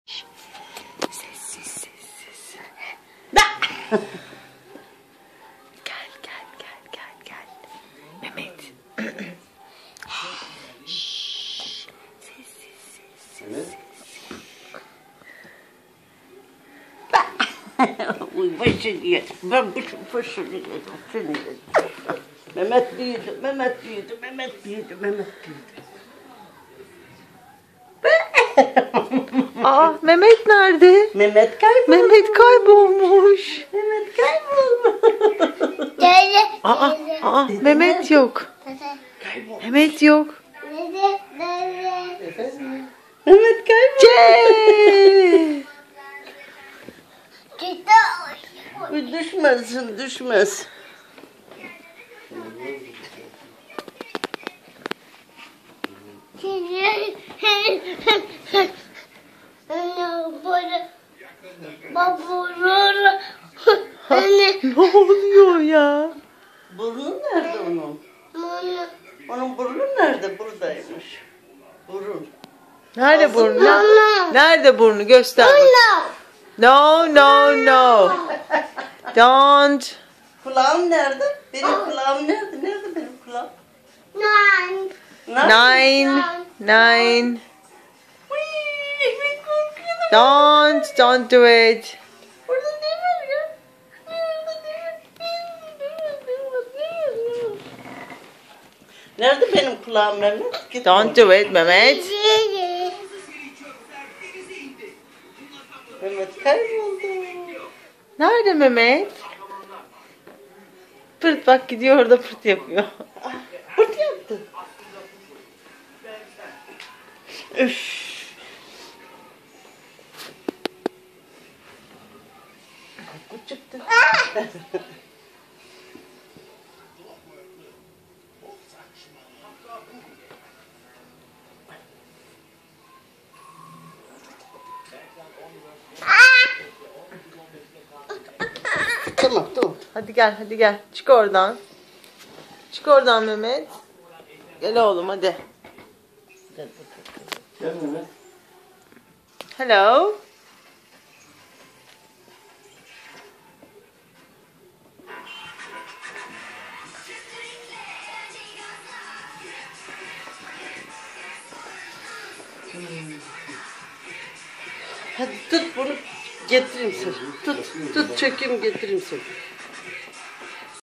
Sessiz sessiz. Gel. Mehmet. Şşş. Sessiz. Uy başını ye. Ben başını yedim. Mehmet büyüdü. Aa, Mehmet nerede? Mehmet kayboldu. Mehmet kaybolmuş. Aa, Mehmet yok. Mehmet yok. Mehmet kayboldu. Uy düşmez. Ne oluyor ya? Burnu nerede onun? Onun burnu nerede? Buradaymış. Burun. Nerede burnu? Nerede burnu? Göster. No. Don't. Kulağım nerede? Benim kulağım nerede? Nerede benim kulağım? Nine. Uy, ben korkuyorum. Don't do it. Orada ne var ya? Nerede benim kulağım Mehmet? Git Don't do it, Mehmet. Mehmet kayboldu. Nerede Mehmet? Pırt bak gidiyor orada pırt yapıyor. Pırt yaptı. Üf. Bu çıktı. Tamam. Hadi gel. Çık oradan. Çık oradan Mehmet. Gel oğlum hadi. Gel Mehmet. Hello. Hadi tut bunu getireyim seni. Tut çekeyim getireyim seni.